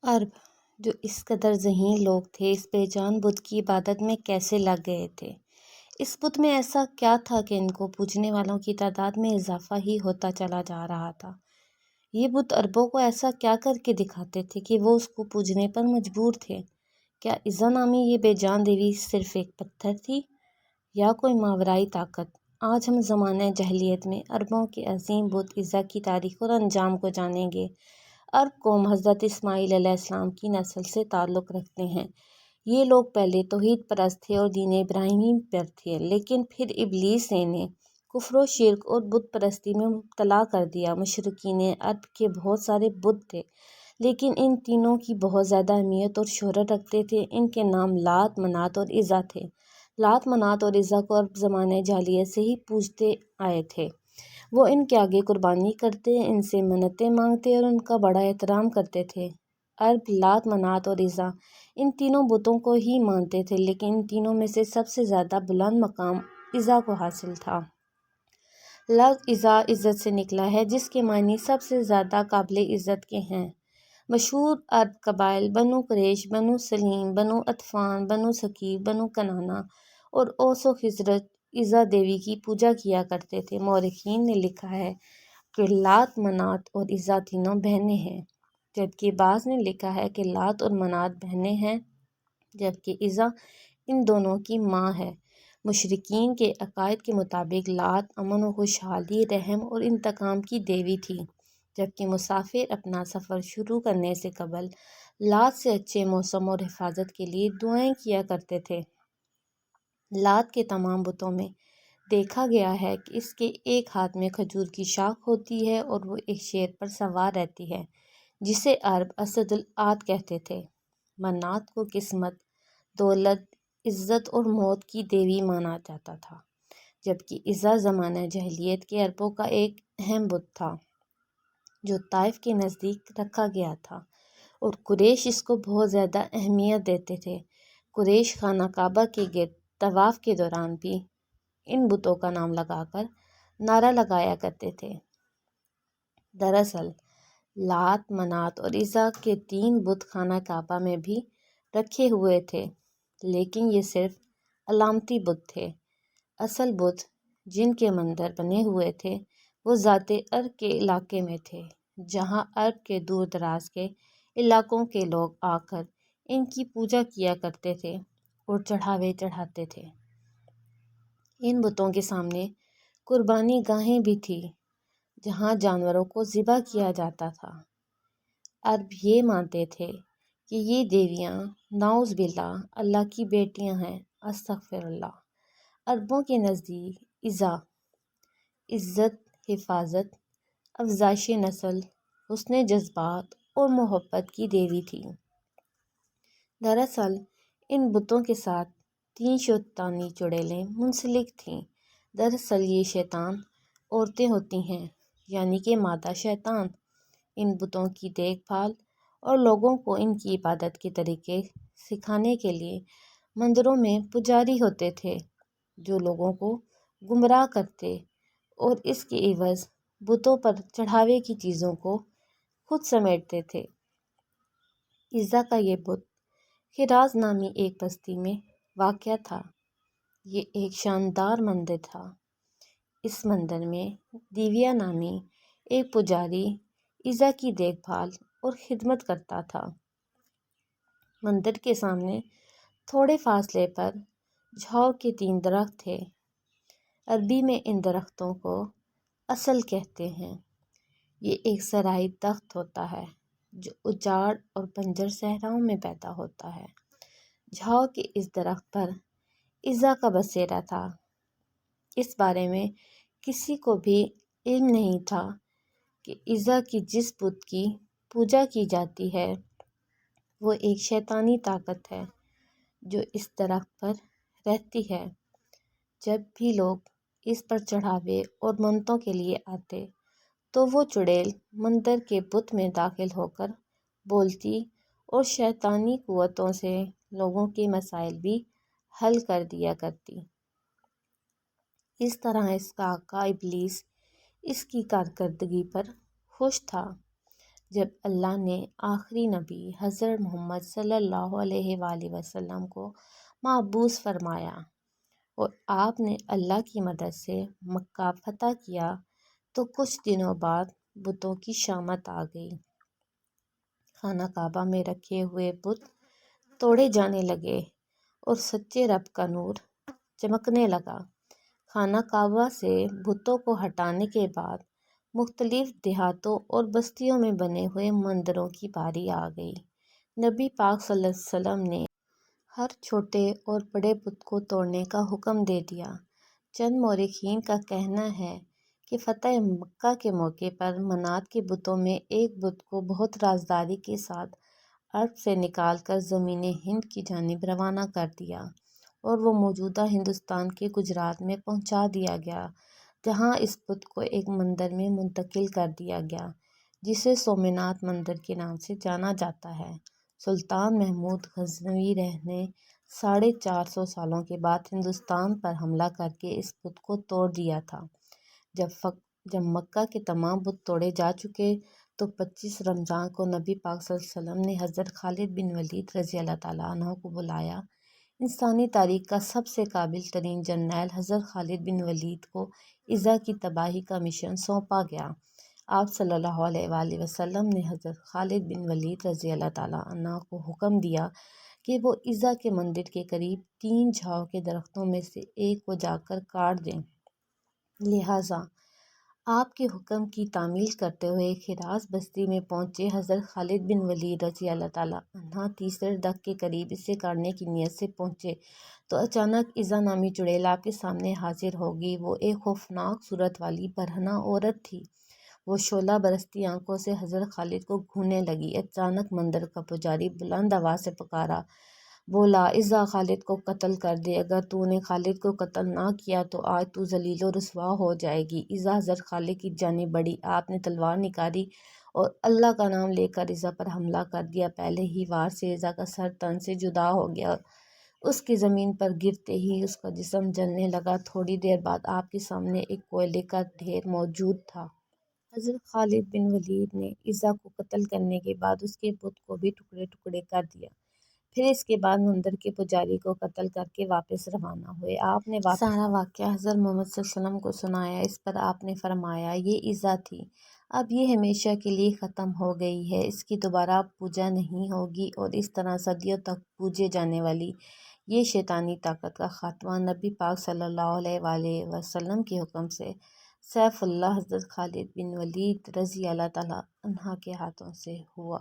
عرب، جو اس قدر ذہین لوگ تھے، اس بے جان بت کی عبادت میں کیسے لگ گئے تھے؟ اس بت میں ایسا کیا تھا کہ ان کو پوجنے والوں کی تعداد میں اضافہ ہی ہوتا چلا جا رہا تھا؟ یہ بت عربوں کو ایسا کیا کر کے دکھاتے تھے کہ وہ اس کو پوجنے پر مجبور تھے؟ کیا عزا نامی یہ بے جان دیوی صرف ایک پتھر تھی یا کوئی ماورائی طاقت؟ آج ہم زمانہ جاہلیت میں عربوں کے عظیم بت عزا کی تاریخ اور انجام کو جانیں گے۔ عرب قوم حضرت اسماعیل علیہ السلام کی نسل سے تعلق رکھتے ہیں۔ یہ لوگ پہلے توحید پرست تھے اور دین ابراہیمی پر تھے، لیکن پھر ابلیس نے انہیں کفر و شرک اور بت پرستی میں مبتلا کر دیا۔ مشرکین عرب کے بہت سارے بت تھے، لیکن ان تینوں کی بہت زیادہ اہمیت اور شہرت رکھتے تھے۔ ان کے نام لات، منات اور عزا تھے۔ لات، منات اور عزا کو عرب زمانہ جاہلیت سے ہی پوجتے آئے تھے۔ وہ ان کے آگے قربانی کرتے، ان سے منتیں مانگتے اور ان کا بڑا احترام کرتے تھے۔ عرب لات، منات اور عزا ان تینوں بتوں کو ہی مانتے تھے، لیکن ان تینوں میں سے سب سے زیادہ بلند مقام عزا کو حاصل تھا۔ لفظ عزا عزت سے نکلا ہے، جس کے معنی سب سے زیادہ قابل عزت کے ہیں۔ مشہور عرب قبائل بنو قریش، بنو سلیم، بنو عطفان، بنو ثقیف، بنو کنانہ اور اوس و خزرج عزا دیوی کی پوجا کیا کرتے تھے۔ مورخین نے لکھا ہے کہ لات، منات اور عزا تینوں بہنیں ہیں، جبکہ بعض نے لکھا ہے کہ لات اور منات بہنیں ہیں جبکہ عزا ان دونوں کی ماں ہے۔ مشرکین کے عقائد کے مطابق لات امن و خوشحالی، رحم اور انتقام کی دیوی تھی، جبکہ مسافر اپنا سفر شروع کرنے سے قبل لات سے اچھے موسم اور حفاظت کے لیے دعائیں کیا کرتے تھے۔ لات کے تمام بتوں میں دیکھا گیا ہے کہ اس کے ایک ہاتھ میں کھجور کی شاخ ہوتی ہے اور وہ ایک شیر پر سوار رہتی ہے، جسے عرب اسد العاد کہتے تھے۔ منات کو قسمت، دولت، عزت اور موت کی دیوی مانا جاتا تھا، جبکہ عزا زمانہ جاہلیت کے عربوں کا ایک اہم بت تھا جو طائف کے نزدیک رکھا گیا تھا، اور قریش اس کو بہت زیادہ اہمیت دیتے تھے۔ قریش خانہ کعبہ کے گرد طواف کے دوران بھی ان بتوں کا نام لگا کر نعرہ لگایا کرتے تھے۔ دراصل لات، منات اور عزا کے تین بت خانہ کعبہ میں بھی رکھے ہوئے تھے، لیکن یہ صرف علامتی بت تھے۔ اصل بت جن کے مندر بنے ہوئے تھے وہ ذات عرق کے علاقے میں تھے، جہاں عرب کے دور دراز کے علاقوں کے لوگ آ کر ان کی پوجا کیا کرتے تھے اور چڑھاوے چڑھاتے تھے۔ ان بتوں کے سامنے قربانی گاہیں بھی تھیں، جہاں جانوروں کو ذبح کیا جاتا تھا۔ عرب یہ مانتے تھے کہ یہ دیویاں نعوذ باللہ اللہ کی بیٹیاں ہیں، استغفر اللہ۔ عربوں کے نزدیک عزا عزت، حفاظت، افزائش نسل، حسن جذبات اور محبت کی دیوی تھی۔ دراصل ان بتوں کے ساتھ تین شیطانی چڑیلیں منسلک تھیں۔ دراصل یہ شیطان عورتیں ہوتی ہیں، یعنی کہ مادہ شیطان۔ ان بتوں کی دیکھ بھال اور لوگوں کو ان کی عبادت کے طریقے سکھانے کے لیے مندروں میں پجاری ہوتے تھے، جو لوگوں کو گمراہ کرتے اور اس کے عوض بتوں پر چڑھاوے کی چیزوں کو خود سمیٹتے تھے۔ عزا کا یہ بت خراز نامی ایک بستی میں واقع تھا۔ یہ ایک شاندار مندر تھا۔ اس مندر میں دیویا نامی ایک پجاری عزا کی دیکھ بھال اور خدمت کرتا تھا۔ مندر کے سامنے تھوڑے فاصلے پر جھاؤ کے تین درخت تھے۔ عربی میں ان درختوں کو اصل کہتے ہیں۔ یہ ایک صحرائی درخت ہوتا ہے جو اجاڑ اور بنجر صحراؤں میں پیدا ہوتا ہے۔ جھاؤ کے اس درخت پر عزا کا بسیرا تھا۔ اس بارے میں کسی کو بھی علم نہیں تھا کہ عزا کی جس بت کی پوجا کی جاتی ہے وہ ایک شیطانی طاقت ہے جو اس درخت پر رہتی ہے۔ جب بھی لوگ اس پر چڑھاوے اور منتوں کے لیے آتے تو وہ چڑیل مندر کے بت میں داخل ہو کر بولتی اور شیطانی قوتوں سے لوگوں کے مسائل بھی حل کر دیا کرتی۔ اس طرح اس کا آقا ابلیس اس کی کارکردگی پر خوش تھا۔ جب اللہ نے آخری نبی حضرت محمد صلی اللہ علیہ وآلہ وسلم کو مبعوث فرمایا اور آپ نے اللہ کی مدد سے مکہ فتح کیا تو کچھ دنوں بعد بتوں کی شامت آ گئی۔ خانہ کعبہ میں رکھے ہوئے بت توڑے جانے لگے اور سچے رب کا نور چمکنے لگا۔ خانہ کعبہ سے بتوں کو ہٹانے کے بعد مختلف دیہاتوں اور بستیوں میں بنے ہوئے مندروں کی باری آ گئی۔ نبی پاک صلی اللہ علیہ وسلم نے ہر چھوٹے اور بڑے بت کو توڑنے کا حکم دے دیا۔ چند مورخین کا کہنا ہے کہ فتح مکہ کے موقع پر منات کے بتوں میں ایک بت کو بہت رازداری کے ساتھ عرب سے نکال کر زمین ہند کی جانب روانہ کر دیا اور وہ موجودہ ہندوستان کے گجرات میں پہنچا دیا گیا، جہاں اس بت کو ایک مندر میں منتقل کر دیا گیا جسے سومناتھ مندر کے نام سے جانا جاتا ہے۔ سلطان محمود غزنوی نے 450 سالوں کے بعد ہندوستان پر حملہ کر کے اس بت کو توڑ دیا تھا۔ جب مکہ کے تمام بت توڑے جا چکے تو 25 رمضان کو نبی پاک صلی اللہ علیہ وسلم نے حضرت خالد بن ولید رضی اللہ تعالیٰ عنہ کو بلایا۔ انسانی تاریخ کا سب سے قابل ترین جرنیل حضرت خالد بن ولید کو عیسیٰ کی تباہی کا مشن سونپا گیا۔ آپ صلی اللہ علیہ وآلہ وسلم نے حضرت خالد بن ولید رضی اللہ تعالیٰ عنہ کو حکم دیا کہ وہ عیسیٰ کے مندر کے قریب 3 جھاؤ کے درختوں میں سے ایک کو جا کر کاٹ دیں۔ لہٰذا آپ کے حکم کی تعمیل کرتے ہوئے خراز بستی میں پہنچے حضرت خالد بن ولید رضی اللہ تعالیٰ عنہ تیسرے درخت کے قریب اسے کاٹنے کی نیت سے پہنچے تو اچانک عیسیٰ نامی چڑیل آپ کے سامنے حاضر ہوگی۔ وہ ایک خوفناک صورت والی برہنہ عورت تھی۔ وہ شعلہ برستی آنکھوں سے حضرت خالد کو گھورنے لگی۔ اچانک مندر کا پجاری بلند آواز سے پکارا، بولا، عیسیٰ خالد کو قتل کر دے، اگر تو نے خالد کو قتل نہ کیا تو آج تو ذلیل و رسوا ہو جائے گی۔ عیسیٰ حضرت خالد کی جانب بڑھی، آپ نے تلوار نکالی اور اللہ کا نام لے کر عیسیٰ پر حملہ کر دیا۔ پہلے ہی وار سے عیسیٰ کا سر تن سے جدا ہو گیا اور اس کی زمین پر گرتے ہی اس کا جسم جلنے لگا۔ تھوڑی دیر بعد آپ کے سامنے ایک کوئلے کا ڈھیر موجود تھا۔ حضرت خالد بن ولید نے عیسیٰ کو قتل کرنے کے بعد اس کے بت کو بھی ٹکڑے ٹکڑے کر دیا۔ پھر اس کے بعد مندر کے پجاری کو قتل کر کے واپس روانہ ہوئے۔ آپ نے سارا واقعہ حضرت محمد صلی اللہ علیہ وسلم کو سنایا۔ اس پر آپ نے فرمایا، یہ عیسیٰ تھی، اب یہ ہمیشہ کے لیے ختم ہو گئی ہے، اس کی دوبارہ پوجا نہیں ہوگی اور اس طرح صدیوں تک پوجے جانے والی یہ شیطانی طاقت کا خاتمہ نبی پاک صلی اللہ علیہ وآلہ وسلم کے حکم سے سیف اللہ حضرت خالد بن ولید رضی اللہ تعالیٰ عنہ کے ہاتھوں سے ہوا۔